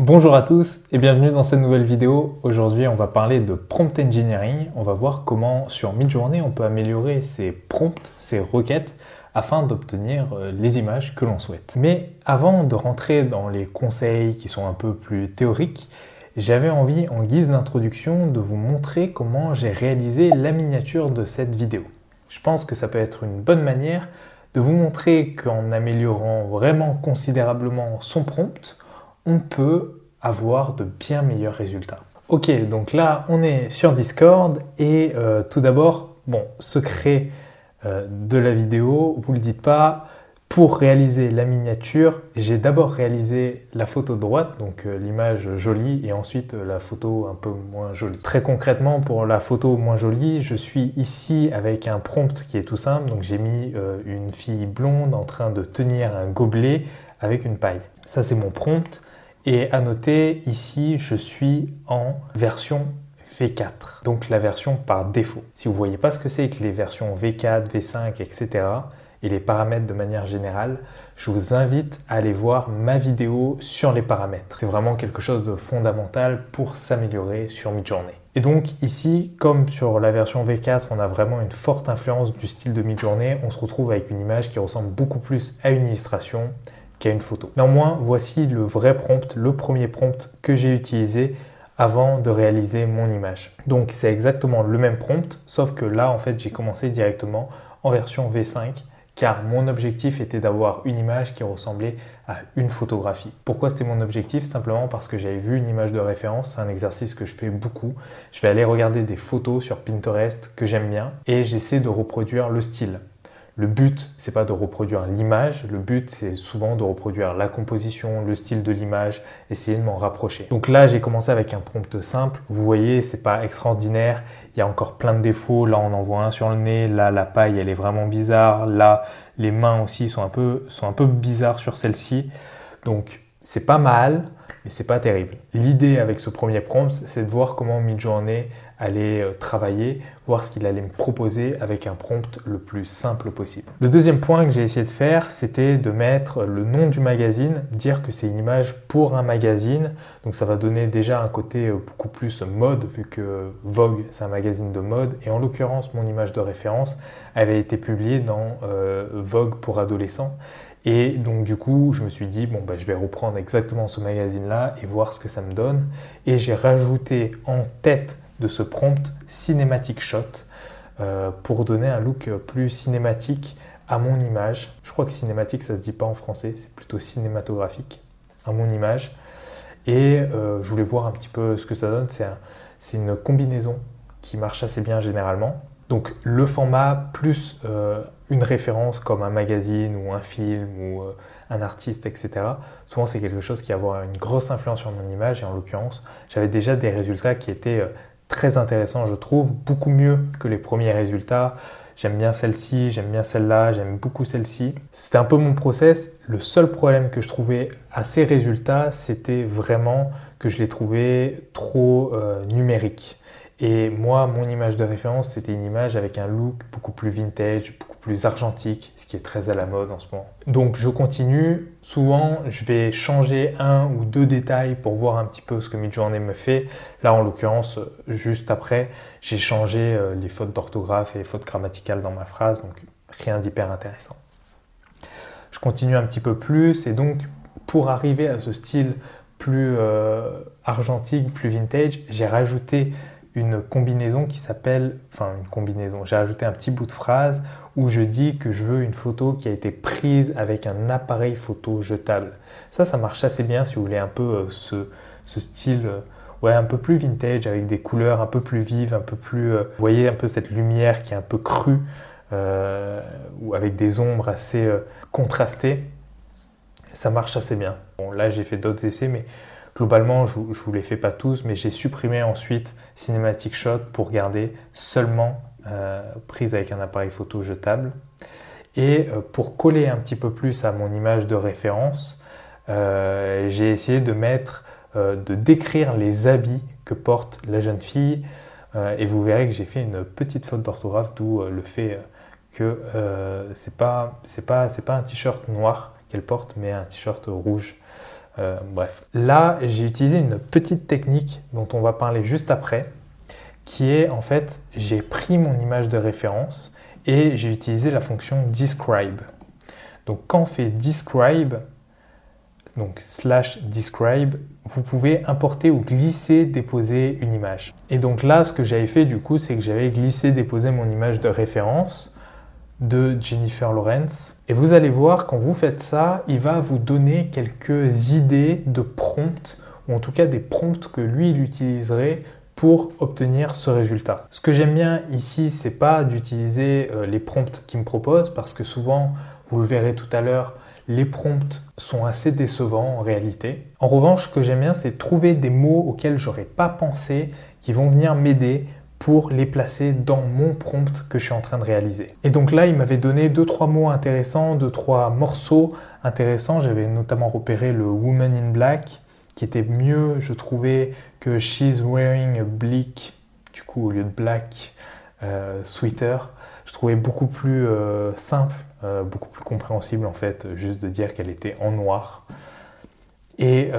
Bonjour à tous et bienvenue dans cette nouvelle vidéo. Aujourd'hui, on va parler de prompt engineering. On va voir comment sur Midjourney, on peut améliorer ses prompts, ses requêtes afin d'obtenir les images que l'on souhaite. Mais avant de rentrer dans les conseils qui sont un peu plus théoriques, j'avais envie, en guise d'introduction, de vous montrer comment j'ai réalisé la miniature de cette vidéo. Je pense que ça peut être une bonne manière de vous montrer qu'en améliorant vraiment considérablement son prompt, on peut avoir de bien meilleurs résultats. Ok, donc là, on est sur Discord et tout d'abord, secret de la vidéo, vous ne le dites pas, pour réaliser la miniature, j'ai d'abord réalisé la photo de droite, donc l'image jolie, et ensuite la photo un peu moins jolie. Très concrètement, pour la photo moins jolie, je suis ici avec un prompt qui est tout simple, donc j'ai mis une fille blonde en train de tenir un gobelet avec une paille. Ça, c'est mon prompt. Et à noter, ici, je suis en version V4, donc la version par défaut. Si vous ne voyez pas ce que c'est que les versions V4, V5, etc., et les paramètres de manière générale, je vous invite à aller voir ma vidéo sur les paramètres. C'est vraiment quelque chose de fondamental pour s'améliorer sur Midjourney. Et donc ici, comme sur la version V4, on a vraiment une forte influence du style de Midjourney, on se retrouve avec une image qui ressemble beaucoup plus à une illustration qu'à une photo. Néanmoins, voici le vrai prompt, le premier prompt que j'ai utilisé avant de réaliser mon image. Donc c'est exactement le même prompt, sauf que là en fait j'ai commencé directement en version V5 car mon objectif était d'avoir une image qui ressemblait à une photographie. Pourquoi c'était mon objectif? Simplement parce que j'avais vu une image de référence, c'est un exercice que je fais beaucoup. Je vais aller regarder des photos sur Pinterest que j'aime bien et j'essaie de reproduire le style. Le but, c'est pas de reproduire l'image, le but, c'est souvent de reproduire la composition, le style de l'image, essayer de m'en rapprocher. Donc là, j'ai commencé avec un prompt simple. Vous voyez, c'est pas extraordinaire. Il y a encore plein de défauts. Là, on en voit un sur le nez. Là, la paille, elle est vraiment bizarre. Là, les mains aussi sont un peu bizarres sur celle-ci. Donc, c'est pas mal, mais c'est pas terrible. L'idée avec ce premier prompt, c'est de voir comment Midjourney allait travailler, voir ce qu'il allait me proposer avec un prompt le plus simple possible. Le deuxième point que j'ai essayé de faire, c'était de mettre le nom du magazine, dire que c'est une image pour un magazine. Donc ça va donner déjà un côté beaucoup plus mode, vu que Vogue, c'est un magazine de mode. Et en l'occurrence, mon image de référence avait été publiée dans Vogue pour adolescents. Et donc du coup, je me suis dit, je vais reprendre exactement ce magazine-là et voir ce que ça me donne. Et j'ai rajouté en tête de ce prompt Cinematic Shot pour donner un look plus cinématique à mon image. Je crois que cinématique, ça se dit pas en français, c'est plutôt cinématographique à mon image. Et je voulais voir un petit peu ce que ça donne. C'est une combinaison qui marche assez bien généralement. Donc le format plus une référence comme un magazine ou un film ou un artiste, etc. Souvent c'est quelque chose qui va avoir une grosse influence sur mon image et en l'occurrence j'avais déjà des résultats qui étaient très intéressants, je trouve, beaucoup mieux que les premiers résultats. J'aime bien celle-ci, j'aime bien celle-là, j'aime beaucoup celle-ci. C'était un peu mon process. Le seul problème que je trouvais à ces résultats, c'était vraiment que je les trouvais trop numériques. Et moi, mon image de référence, c'était une image avec un look beaucoup plus vintage, beaucoup plus argentique, ce qui est très à la mode en ce moment. Donc je continue. Souvent, je vais changer un ou deux détails pour voir un petit peu ce que Midjourney me fait. Là, en l'occurrence, juste après, j'ai changé les fautes d'orthographe et les fautes grammaticales dans ma phrase, donc rien d'hyper intéressant. Je continue un petit peu plus et donc pour arriver à ce style plus argentique, plus vintage, j'ai rajouté une combinaison qui s'appelle, j'ai rajouté un petit bout de phrase où je dis que je veux une photo qui a été prise avec un appareil photo jetable. Ça marche assez bien si vous voulez un peu ce style un peu plus vintage avec des couleurs un peu plus vives, un peu plus, vous voyez un peu cette lumière qui est un peu crue ou avec des ombres assez contrastées. Ça marche assez bien. Bon, là j'ai fait d'autres essais, mais globalement, je ne vous les fais pas tous, mais j'ai supprimé ensuite Cinematic Shot pour garder seulement prise avec un appareil photo jetable. Et pour coller un petit peu plus à mon image de référence, j'ai essayé de décrire les habits que porte la jeune fille. Et vous verrez que j'ai fait une petite faute d'orthographe, d'où le fait que c'est pas un t-shirt noir qu'elle porte, mais un t-shirt rouge. Bref. Là, j'ai utilisé une petite technique dont on va parler juste après, qui est en fait, j'ai pris mon image de référence et j'ai utilisé la fonction describe. Donc quand on fait describe, donc /describe, vous pouvez importer ou glisser, déposer une image. Et donc là, ce que j'avais fait du coup, c'est que j'avais glissé, déposé mon image de référence de Jennifer Lawrence. Et vous allez voir, quand vous faites ça, il va vous donner quelques idées de prompts, ou en tout cas des prompts que lui, il utiliserait pour obtenir ce résultat. Ce que j'aime bien ici, c'est pas d'utiliser les prompts qu'il me propose, parce que souvent, vous le verrez tout à l'heure, les prompts sont assez décevants en réalité. En revanche, ce que j'aime bien, c'est trouver des mots auxquels j'aurais pas pensé, qui vont venir m'aider pour les placer dans mon prompt que je suis en train de réaliser. Et donc là, il m'avait donné 2-3 mots intéressants, 2-3 morceaux intéressants. J'avais notamment repéré le Woman in Black, qui était mieux, je trouvais, que She's Wearing a Bleak, du coup, au lieu de Black, Sweater. Je trouvais beaucoup plus simple, beaucoup plus compréhensible en fait, juste de dire qu'elle était en noir. Et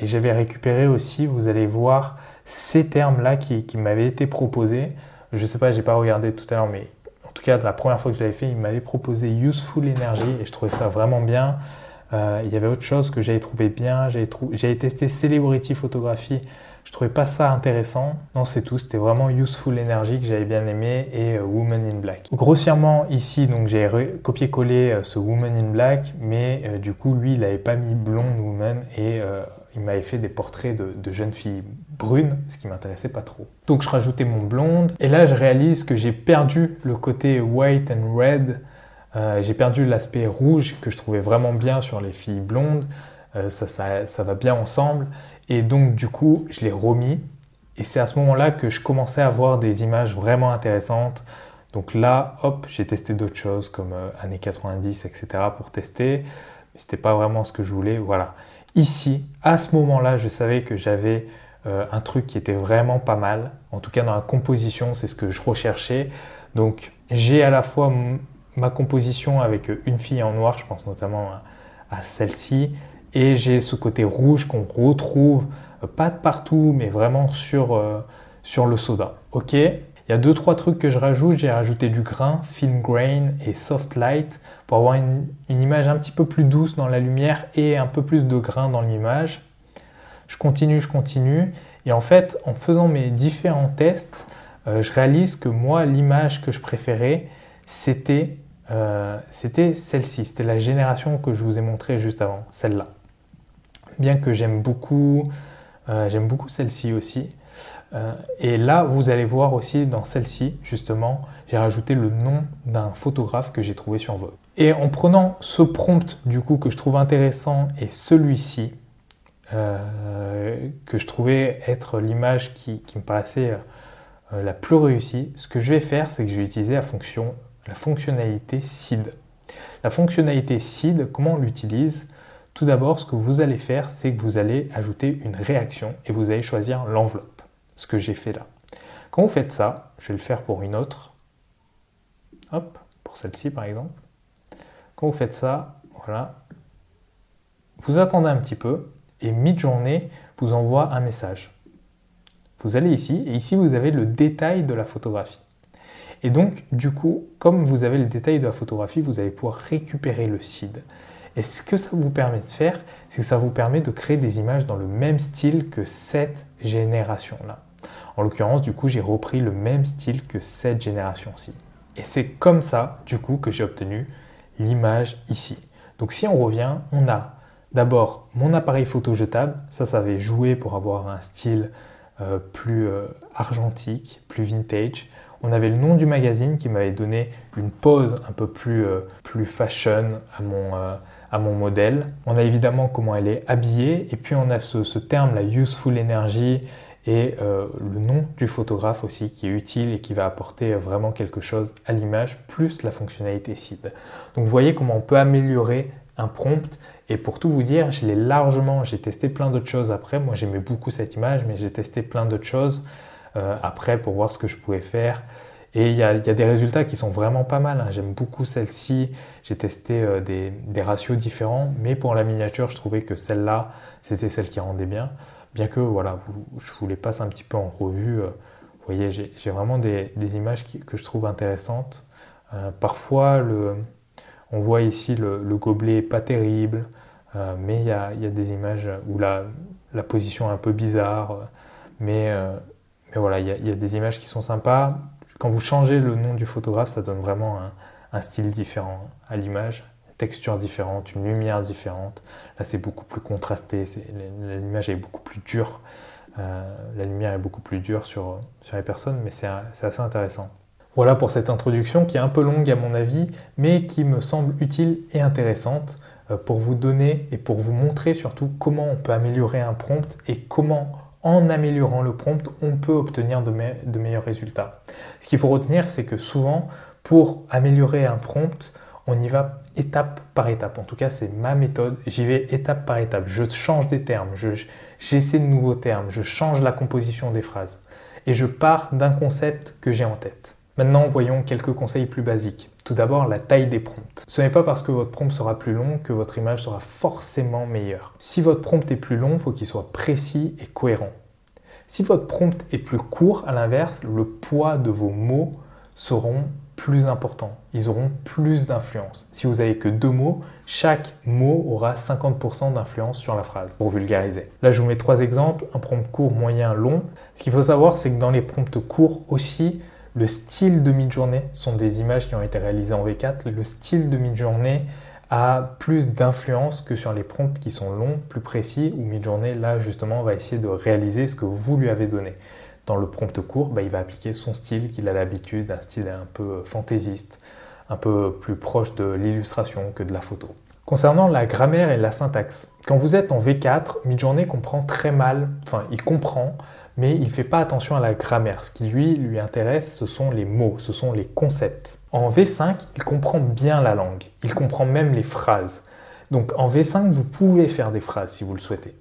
j'avais récupéré aussi, vous allez voir, ces termes-là qui m'avaient été proposés. Je ne sais pas, je n'ai pas regardé tout à l'heure, mais en tout cas, la première fois que je l'avais fait, il m'avait proposé Useful Energy et je trouvais ça vraiment bien. Il y avait autre chose que j'avais trouvé bien. J'avais testé Celebrity Photography. Je trouvais pas ça intéressant. Non, c'est tout. C'était vraiment Useful Energy que j'avais bien aimé et Woman in Black. Grossièrement, ici, donc j'ai copié-collé ce Woman in Black, mais du coup, lui, il n'avait pas mis Blonde Woman et il m'avait fait des portraits de jeunes filles brunes, ce qui m'intéressait pas trop. Donc je rajoutais mon blonde et là je réalise que j'ai perdu le côté white and red. J'ai perdu l'aspect rouge que je trouvais vraiment bien sur les filles blondes. Ça va bien ensemble et donc du coup je l'ai remis et c'est à ce moment-là que je commençais à avoir des images vraiment intéressantes. Donc là, hop, j'ai testé d'autres choses comme années 90, etc. pour tester, mais c'était pas vraiment ce que je voulais. Voilà. Ici, à ce moment-là, je savais que j'avais un truc qui était vraiment pas mal. En tout cas, dans la composition, c'est ce que je recherchais. Donc, j'ai à la fois ma composition avec une fille en noir, je pense notamment à celle-ci, et j'ai ce côté rouge qu'on retrouve, pas de partout, mais vraiment sur le soda. Ok. Il y a 2-3 trucs que je rajoute. J'ai rajouté du grain, film grain et soft light pour avoir une image un petit peu plus douce dans la lumière et un peu plus de grain dans l'image. Je continue. Et en fait, en faisant mes différents tests, je réalise que moi, l'image que je préférais, c'était celle-ci. C'était la génération que je vous ai montrée juste avant, celle-là. Bien que j'aime beaucoup celle-ci aussi. Et là, vous allez voir aussi dans celle-ci, justement, j'ai rajouté le nom d'un photographe que j'ai trouvé sur Vogue. Et en prenant ce prompt, du coup, que je trouve intéressant et celui-ci, que je trouvais être l'image qui me paraissait la plus réussie, ce que je vais faire, c'est que je vais utiliser la fonctionnalité seed. La fonctionnalité seed, comment on l'utilise? Tout d'abord, ce que vous allez faire, c'est que vous allez ajouter une réaction et vous allez choisir l'enveloppe. Ce que j'ai fait là. Quand vous faites ça, je vais le faire pour une autre. Hop, pour celle-ci par exemple. Quand vous faites ça, voilà. Vous attendez un petit peu et Midjourney vous envoie un message. Vous allez ici et ici vous avez le détail de la photographie. Et donc du coup, comme vous avez le détail de la photographie, vous allez pouvoir récupérer le seed. Et ce que ça vous permet de faire, c'est que ça vous permet de créer des images dans le même style que cette génération-là. En l'occurrence, du coup, j'ai repris le même style que cette génération-ci. Et c'est comme ça, du coup, que j'ai obtenu l'image ici. Donc si on revient, on a d'abord mon appareil photo jetable. Ça avait joué pour avoir un style plus argentique, plus vintage. On avait le nom du magazine qui m'avait donné une pose un peu plus fashion à mon modèle. On a évidemment comment elle est habillée et puis on a ce terme, la Useful Energy et le nom du photographe aussi qui est utile et qui va apporter vraiment quelque chose à l'image plus la fonctionnalité seed. Donc vous voyez comment on peut améliorer un prompt et pour tout vous dire, j'ai testé plein d'autres choses après. Moi j'aimais beaucoup cette image mais j'ai testé plein d'autres choses après pour voir ce que je pouvais faire. Et il y a des résultats qui sont vraiment pas mal, hein. J'aime beaucoup celle-ci. J'ai testé des ratios différents, mais pour la miniature, je trouvais que celle-là, c'était celle qui rendait bien. Bien que voilà, je vous les passe un petit peu en revue. Vous voyez, j'ai vraiment des images que je trouve intéressantes. Parfois, on voit ici le gobelet pas terrible, mais il y a des images où la position est un peu bizarre. Mais voilà, il y a des images qui sont sympas. Quand vous changez le nom du photographe, ça donne vraiment un style différent à l'image, une texture différente, une lumière différente. Là, c'est beaucoup plus contrasté, l'image est beaucoup plus dure. La lumière est beaucoup plus dure sur les personnes, mais c'est assez intéressant. Voilà pour cette introduction qui est un peu longue à mon avis, mais qui me semble utile et intéressante pour vous donner et pour vous montrer surtout comment on peut améliorer un prompt et comment, en améliorant le prompt, on peut obtenir de meilleurs résultats. Ce qu'il faut retenir, c'est que souvent, pour améliorer un prompt, on y va étape par étape. En tout cas, c'est ma méthode. J'y vais étape par étape. Je change des termes, j'essaie de nouveaux termes, je change la composition des phrases. Et je pars d'un concept que j'ai en tête. Maintenant, voyons quelques conseils plus basiques. Tout d'abord, la taille des prompts. Ce n'est pas parce que votre prompt sera plus long que votre image sera forcément meilleure. Si votre prompt est plus long, il faut qu'il soit précis et cohérent. Si votre prompt est plus court, à l'inverse, le poids de vos mots seront plus importants. Ils auront plus d'influence. Si vous n'avez que 2 mots, chaque mot aura 50% d'influence sur la phrase, pour vulgariser. Là, je vous mets 3 exemples, un prompt court, moyen, long. Ce qu'il faut savoir, c'est que dans les prompts courts aussi, le style de Midjourney sont des images qui ont été réalisées en V4. Le style de Midjourney a plus d'influence que sur les prompts qui sont longs, plus précis, où Midjourney, là, justement, va essayer de réaliser ce que vous lui avez donné. Dans le prompt court, il va appliquer son style qu'il a l'habitude, un style un peu fantaisiste, un peu plus proche de l'illustration que de la photo. Concernant la grammaire et la syntaxe, quand vous êtes en V4, Midjourney comprend très mal, enfin il comprend, mais il ne fait pas attention à la grammaire. Ce qui lui intéresse, ce sont les mots, ce sont les concepts. En V5, il comprend bien la langue, il comprend même les phrases. Donc en V5, vous pouvez faire des phrases si vous le souhaitez.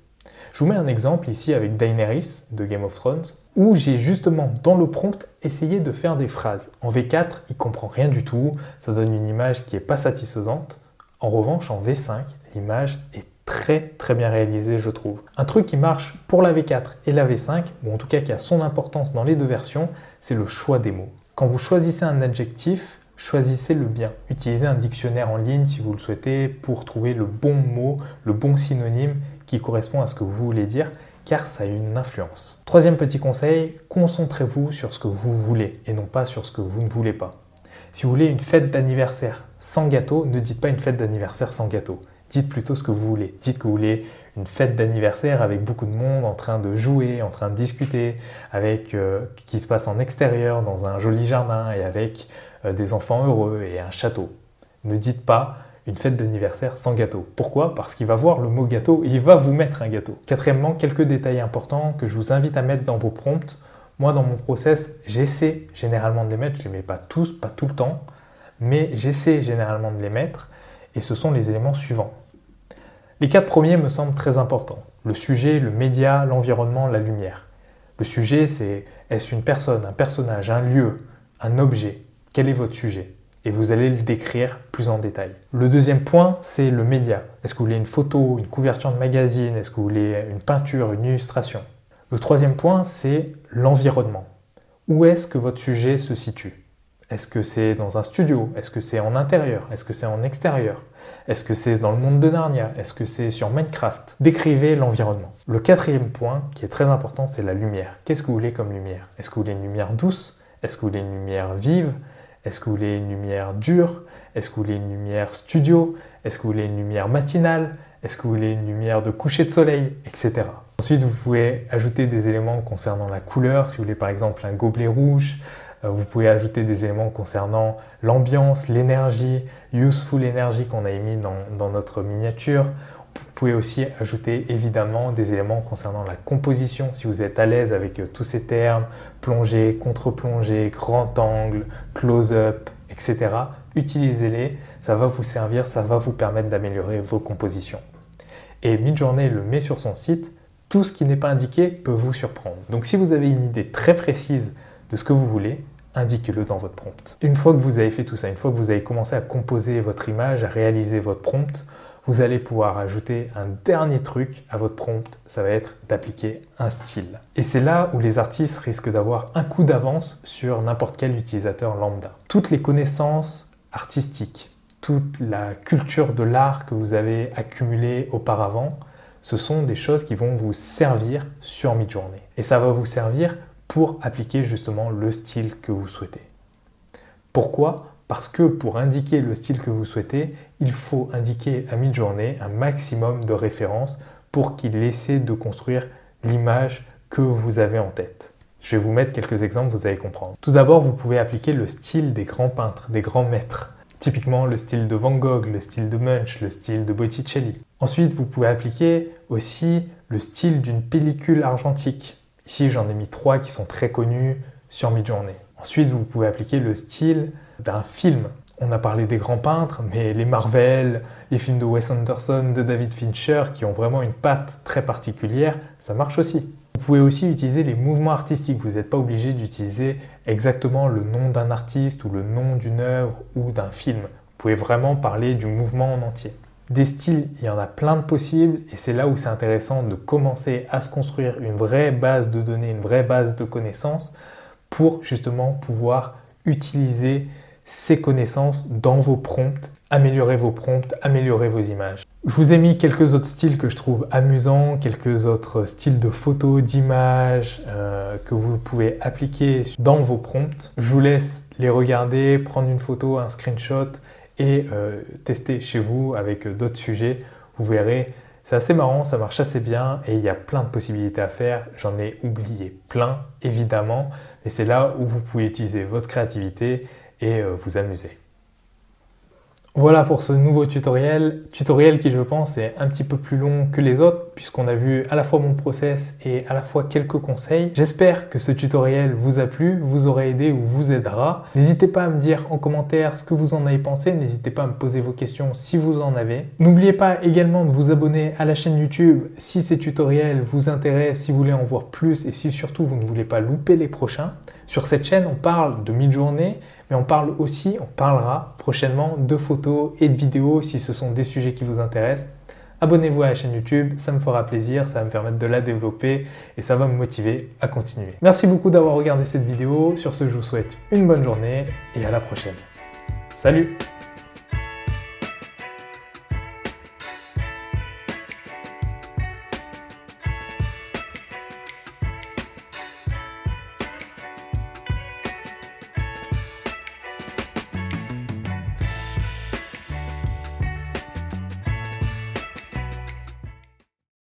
Je vous mets un exemple ici avec Daenerys de Game of Thrones, où j'ai justement dans le prompt essayé de faire des phrases. En V4, il ne comprend rien du tout, ça donne une image qui n'est pas satisfaisante. En revanche, en V5, l'image est très bien réalisée, je trouve. Un truc qui marche pour la V4 et la V5, ou en tout cas qui a son importance dans les deux versions, c'est le choix des mots. Quand vous choisissez un adjectif, choisissez-le bien. Utilisez un dictionnaire en ligne si vous le souhaitez pour trouver le bon mot, le bon synonyme qui correspond à ce que vous voulez dire, car ça a une influence. Troisième petit conseil, concentrez-vous sur ce que vous voulez et non pas sur ce que vous ne voulez pas. Si vous voulez une fête d'anniversaire sans gâteau, ne dites pas une fête d'anniversaire sans gâteau. Dites plutôt ce que vous voulez. Dites que vous voulez une fête d'anniversaire avec beaucoup de monde en train de jouer, en train de discuter, qui se passe en extérieur, dans un joli jardin et avec des enfants heureux et un château. Ne dites pas une fête d'anniversaire sans gâteau. Pourquoi? Parce qu'il va voir le mot gâteau et il va vous mettre un gâteau. Quatrièmement, quelques détails importants que je vous invite à mettre dans vos prompts. Moi, dans mon process, j'essaie généralement de les mettre. Je ne les mets pas tous, pas tout le temps, mais j'essaie généralement de les mettre et ce sont les éléments suivants. Les 4 premiers me semblent très importants. Le sujet, le média, l'environnement, la lumière. Le sujet, c'est est-ce une personne, un personnage, un lieu, un objet? Quel est votre sujet? Et vous allez le décrire plus en détail. Le deuxième point, c'est le média. Est-ce que vous voulez une photo, une couverture de magazine? Est-ce que vous voulez une peinture, une illustration? Le troisième point, c'est l'environnement. Où est-ce que votre sujet se situe? Est-ce que c'est dans un studio? Est-ce que c'est en intérieur? Est-ce que c'est en extérieur? Est-ce que c'est dans le monde de Narnia? Est-ce que c'est sur Minecraft? Décrivez l'environnement. Le quatrième point, qui est très important, c'est la lumière. Qu'est-ce que vous voulez comme lumière? Est-ce que vous voulez une lumière douce? Est-ce que vous voulez une lumière vive? Est-ce que vous voulez une lumière dure? Est-ce que vous voulez une lumière studio? Est-ce que vous voulez une lumière matinale? Est-ce que vous voulez une lumière de coucher de soleil? Etc. Ensuite, vous pouvez ajouter des éléments concernant la couleur. Si vous voulez par exemple un gobelet rouge, vous pouvez ajouter des éléments concernant l'ambiance, l'énergie, useful energy qu'on a émis dans notre miniature. Vous pouvez aussi ajouter évidemment des éléments concernant la composition, si vous êtes à l'aise avec tous ces termes, plongée, contre-plongée, grand angle, close-up, etc. Utilisez-les, ça va vous servir, ça va vous permettre d'améliorer vos compositions. Et Midjourney le met sur son site, tout ce qui n'est pas indiqué peut vous surprendre. Donc si vous avez une idée très précise de ce que vous voulez, indiquez-le dans votre prompt. Une fois que vous avez fait tout ça, une fois que vous avez commencé à composer votre image, à réaliser votre prompt, vous allez pouvoir ajouter un dernier truc à votre prompt, ça va être d'appliquer un style. Et c'est là où les artistes risquent d'avoir un coup d'avance sur n'importe quel utilisateur lambda. Toutes les connaissances artistiques, toute la culture de l'art que vous avez accumulée auparavant, ce sont des choses qui vont vous servir sur Midjourney. Et ça va vous servir pour appliquer justement le style que vous souhaitez. Pourquoi ? Parce que pour indiquer le style que vous souhaitez, il faut indiquer à Midjourney un maximum de références pour qu'il essaie de construire l'image que vous avez en tête. Je vais vous mettre quelques exemples, vous allez comprendre. Tout d'abord, vous pouvez appliquer le style des grands peintres, des grands maîtres. Typiquement le style de Van Gogh, le style de Munch, le style de Botticelli. Ensuite, vous pouvez appliquer aussi le style d'une pellicule argentique. Ici, j'en ai mis 3 qui sont très connus sur Midjourney. Ensuite, vous pouvez appliquer le style d'un film. On a parlé des grands peintres, mais les Marvel, les films de Wes Anderson, de David Fincher, qui ont vraiment une patte très particulière, ça marche aussi. Vous pouvez aussi utiliser les mouvements artistiques. Vous n'êtes pas obligé d'utiliser exactement le nom d'un artiste ou le nom d'une œuvre ou d'un film. Vous pouvez vraiment parler du mouvement en entier. Des styles, il y en a plein de possibles et c'est là où c'est intéressant de commencer à se construire une vraie base de données, une vraie base de connaissances pour justement pouvoir utiliser ces connaissances dans vos prompts, améliorer vos prompts, améliorer vos images. Je vous ai mis quelques autres styles que je trouve amusants, quelques autres styles de photos, d'images que vous pouvez appliquer dans vos prompts. Je vous laisse les regarder, prendre une photo, un screenshot et tester chez vous avec d'autres sujets. Vous verrez, c'est assez marrant, ça marche assez bien et il y a plein de possibilités à faire. J'en ai oublié plein, évidemment, mais c'est là où vous pouvez utiliser votre créativité et vous amuser. Voilà pour ce nouveau tutoriel qui je pense est un petit peu plus long que les autres puisqu'on a vu à la fois mon process et à la fois quelques conseils. J'espère que ce tutoriel vous a plu, vous aura aidé ou vous aidera. N'hésitez pas à me dire en commentaire ce que vous en avez pensé, n'hésitez pas à me poser vos questions si vous en avez. N'oubliez pas également de vous abonner à la chaîne YouTube si ces tutoriels vous intéressent, si vous voulez en voir plus et si surtout vous ne voulez pas louper les prochains. Sur cette chaîne, on parle de Midjourney, mais on parlera prochainement de photos et de vidéos si ce sont des sujets qui vous intéressent. Abonnez-vous à la chaîne YouTube, ça me fera plaisir, ça va me permettre de la développer et ça va me motiver à continuer. Merci beaucoup d'avoir regardé cette vidéo. Sur ce, je vous souhaite une bonne journée et à la prochaine. Salut!